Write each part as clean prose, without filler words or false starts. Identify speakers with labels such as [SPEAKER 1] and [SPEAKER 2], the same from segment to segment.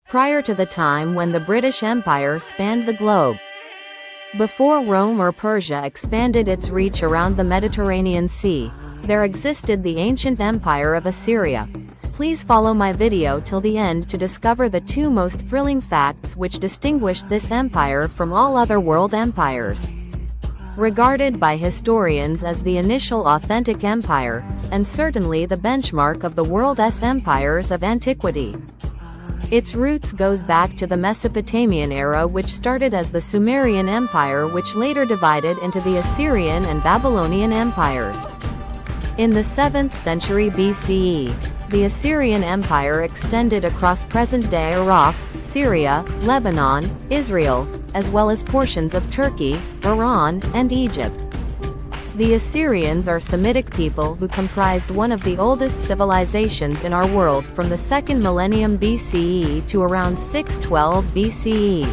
[SPEAKER 1] prior to the time when the British Empire spanned the globe. Before Rome or Persia expanded its reach around the Mediterranean Sea, there existed the ancient empire of Assyria. Please follow my video till the end to discover the two most thrilling facts which distinguished this empire from all other world empires. Regarded by historians as the initial authentic empire, and certainly the benchmark of the world's empires of antiquity. Its roots goes back to the Mesopotamian era, which started as the Sumerian Empire, which later divided into the Assyrian and Babylonian empires. In the 7th century BCE, the Assyrian Empire extended across present-day Iraq, Syria, Lebanon, Israel, as well as portions of Turkey, Iran, and Egypt. The Assyrians are Semitic people who comprised one of the oldest civilizations in our world from the 2nd millennium BCE to around 612 BCE.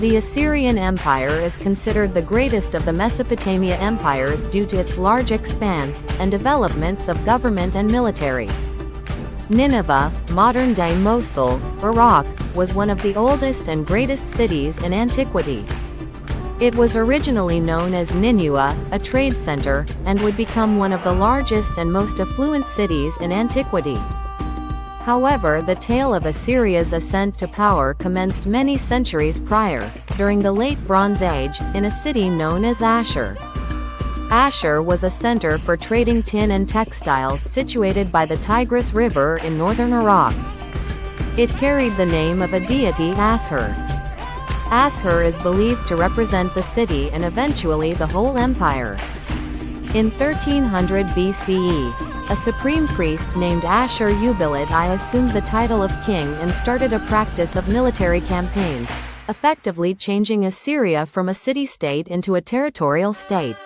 [SPEAKER 1] The Assyrian Empire is considered the greatest of the Mesopotamia empires due to its large expanse, and developments of government and military. Nineveh, modern-day Mosul, Iraq, was one of the oldest and greatest cities in antiquity. It was originally known as Ninua, a trade center, and would become one of the largest and most affluent cities in antiquity. However, the tale of Assyria's ascent to power commenced many centuries prior, during the Late Bronze Age, in a city known as Ashur. Ashur was a center for trading tin and textiles situated by the Tigris River in northern Iraq. It carried the name of a deity, Ashur. Ashur is believed to represent the city and eventually the whole empire. In 1300 BCE, a supreme priest named Ashur-uballit I assumed the title of king and started a practice of military campaigns, effectively changing Assyria from a city-state into a territorial state.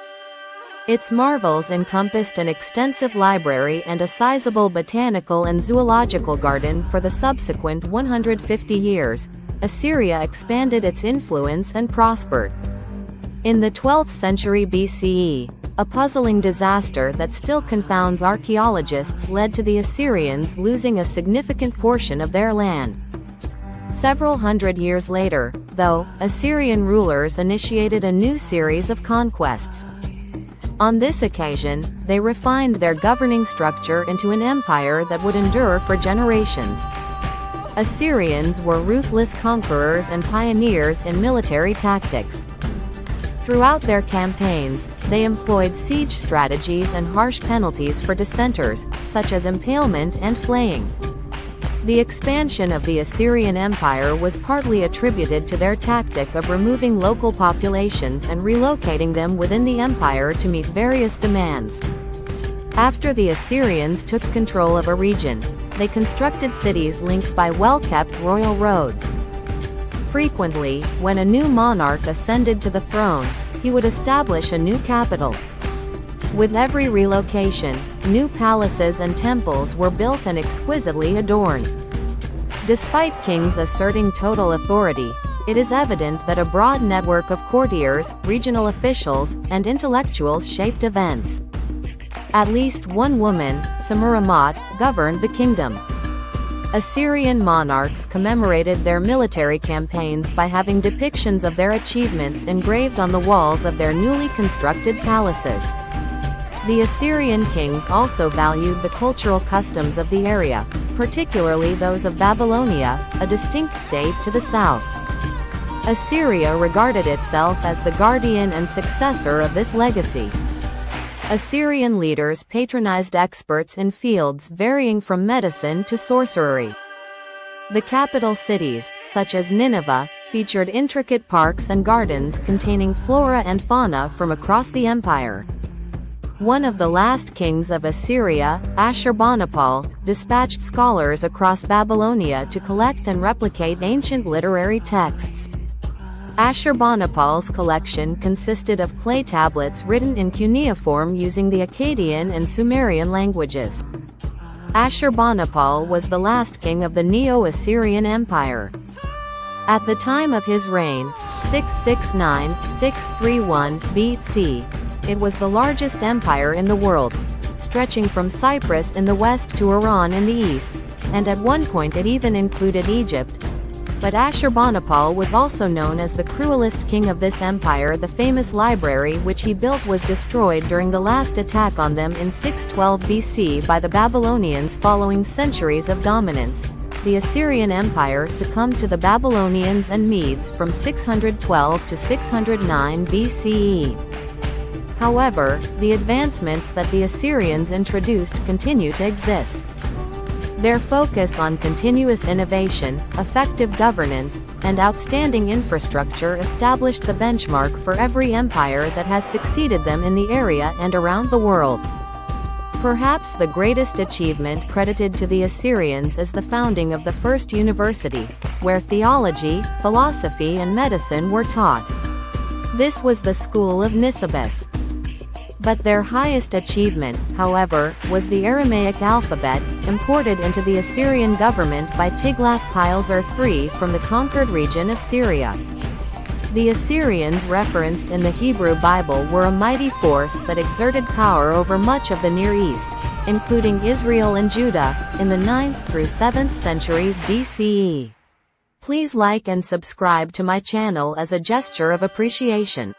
[SPEAKER 1] Its marvels encompassed an extensive library and a sizable botanical and zoological garden. For the subsequent 150 years, Assyria expanded its influence and prospered. In the 12th century BCE, a puzzling disaster that still confounds archaeologists led to the Assyrians losing a significant portion of their land. Several hundred years later, though, Assyrian rulers initiated a new series of conquests. On this occasion, they refined their governing structure into an empire that would endure for generations. Assyrians were ruthless conquerors and pioneers in military tactics. Throughout their campaigns, they employed siege strategies and harsh penalties for dissenters, such as impalement and flaying. The expansion of the Assyrian Empire was partly attributed to their tactic of removing local populations and relocating them within the empire to meet various demands. After the Assyrians took control of a region, they constructed cities linked by well-kept royal roads. Frequently, when a new monarch ascended to the throne, he would establish a new capital. With every relocation, new palaces and temples were built and exquisitely adorned. Despite kings asserting total authority, it is evident that a broad network of courtiers, regional officials, and intellectuals shaped events. At least one woman, Samuramat, governed the kingdom. Assyrian monarchs commemorated their military campaigns by having depictions of their achievements engraved on the walls of their newly constructed palaces. The Assyrian kings also valued the cultural customs of the area, particularly those of Babylonia, a distinct state to the south. Assyria regarded itself as the guardian and successor of this legacy. Assyrian leaders patronized experts in fields varying from medicine to sorcery. The capital cities, such as Nineveh, featured intricate parks and gardens containing flora and fauna from across the empire. One of the last kings of Assyria, Ashurbanipal, dispatched scholars across Babylonia to collect and replicate ancient literary texts. Ashurbanipal's collection consisted of clay tablets written in cuneiform using the Akkadian and Sumerian languages. Ashurbanipal was the last king of the Neo-Assyrian Empire. At the time of his reign, 669–631 BC, it was the largest empire in the world, stretching from Cyprus in the west to Iran in the east, and at one point it even included Egypt. But Ashurbanipal was also known as the cruelest king of this empire. The famous library which he built was destroyed during the last attack on them in 612 BC by the Babylonians following centuries of dominance. The Assyrian Empire succumbed to the Babylonians and Medes from 612 to 609 BCE. However, the advancements that the Assyrians introduced continue to exist. Their focus on continuous innovation, effective governance, and outstanding infrastructure established the benchmark for every empire that has succeeded them in the area and around the world. Perhaps the greatest achievement credited to the Assyrians is the founding of the first university, where theology, philosophy and medicine were taught. This was the school of Nisibis. But their highest achievement, however, was the Aramaic alphabet, imported into the Assyrian government by Tiglath-Pileser III from the conquered region of Syria. The Assyrians referenced in the Hebrew Bible were a mighty force that exerted power over much of the Near East, including Israel and Judah, in the 9th through 7th centuries BCE. Please like and subscribe to my channel as a gesture of appreciation.